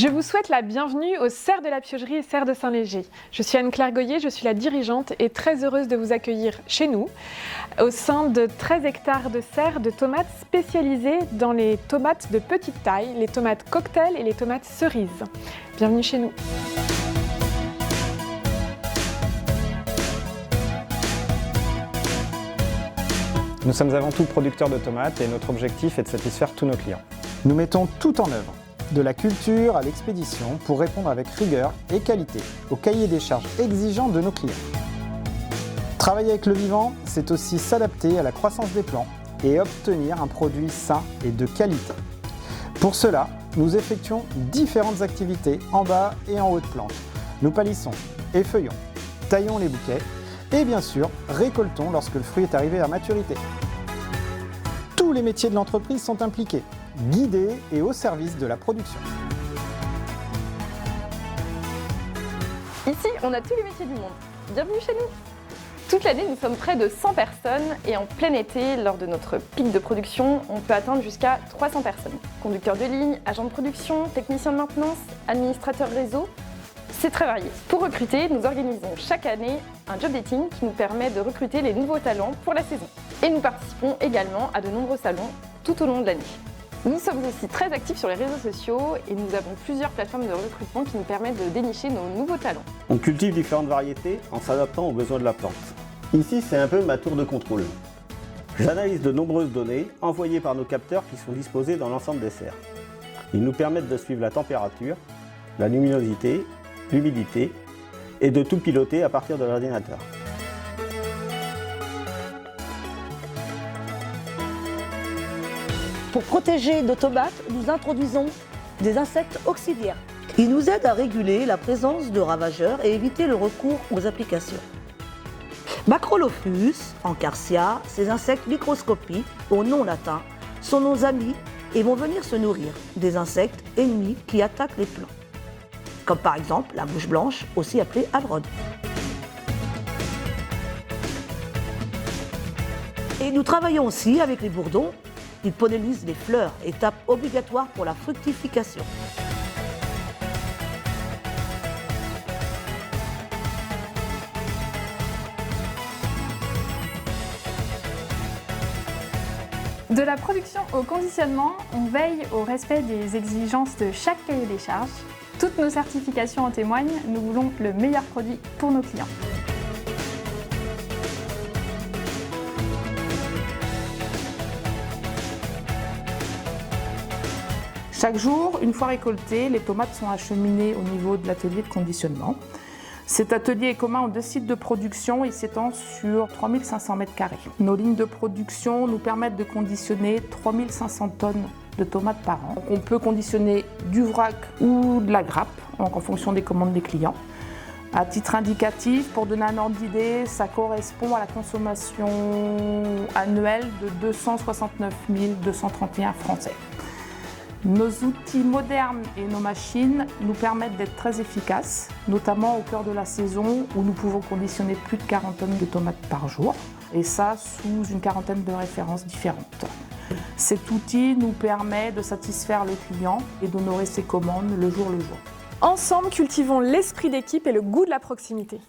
Je vous souhaite la bienvenue aux Serres de la Piocherie et Serres de Saint-Léger. Je suis Anne-Claire Goyer, je suis la dirigeante et très heureuse de vous accueillir chez nous, au sein de 13 hectares de serres de tomates spécialisées dans les tomates de petite taille, les tomates cocktail et les tomates cerises. Bienvenue chez nous. Nous sommes avant tout producteurs de tomates et notre objectif est de satisfaire tous nos clients. Nous mettons tout en œuvre, de la culture à l'expédition, pour répondre avec rigueur et qualité au cahier des charges exigeant de nos clients. Travailler avec le vivant, c'est aussi s'adapter à la croissance des plants et obtenir un produit sain et de qualité. Pour cela, nous effectuons différentes activités en bas et en haut de plante. Nous palissons, effeuillons, taillons les bouquets et bien sûr, récoltons lorsque le fruit est arrivé à maturité. Tous les métiers de l'entreprise sont impliqués, guidés et au service de la production. Ici, on a tous les métiers du monde. Bienvenue chez nous! Toute l'année, nous sommes près de 100 personnes et en plein été, lors de notre pic de production, on peut atteindre jusqu'à 300 personnes. Conducteurs de ligne, agents de production, techniciens de maintenance, administrateurs réseau, c'est très varié. Pour recruter, nous organisons chaque année un job dating qui nous permet de recruter les nouveaux talents pour la saison. Et nous participons également à de nombreux salons tout au long de l'année. Nous sommes aussi très actifs sur les réseaux sociaux et nous avons plusieurs plateformes de recrutement qui nous permettent de dénicher nos nouveaux talents. On cultive différentes variétés en s'adaptant aux besoins de la plante. Ici, c'est un peu ma tour de contrôle. J'analyse de nombreuses données envoyées par nos capteurs qui sont disposés dans l'ensemble des serres. Ils nous permettent de suivre la température, la luminosité, l'humidité et de tout piloter à partir de l'ordinateur. Pour protéger nos tomates, nous introduisons des insectes auxiliaires. Ils nous aident à réguler la présence de ravageurs et éviter le recours aux applications. Macrolophus, Encarsia, ces insectes microscopiques, au nom latin, sont nos amis et vont venir se nourrir des insectes ennemis qui attaquent les plants. Comme par exemple la mouche blanche, aussi appelée avrode. Et nous travaillons aussi avec les bourdons. Ils pollinisent les fleurs, étape obligatoire pour la fructification. De la production au conditionnement, on veille au respect des exigences de chaque cahier des charges. Toutes nos certifications en témoignent, nous voulons le meilleur produit pour nos clients. Chaque jour, une fois récoltées, les tomates sont acheminées au niveau de l'atelier de conditionnement. Cet atelier est commun aux deux sites de production et s'étend sur 3500 m². Nos lignes de production nous permettent de conditionner 3500 tonnes de tomates par an. On peut conditionner du vrac ou de la grappe en fonction des commandes des clients. À titre indicatif, pour donner un ordre d'idée, ça correspond à la consommation annuelle de 269 231 Français. Nos outils modernes et nos machines nous permettent d'être très efficaces, notamment au cœur de la saison où nous pouvons conditionner plus de 40 tonnes de tomates par jour, et ça sous une quarantaine de références différentes. Cet outil nous permet de satisfaire le client et d'honorer ses commandes le jour le jour. Ensemble, cultivons l'esprit d'équipe et le goût de la proximité.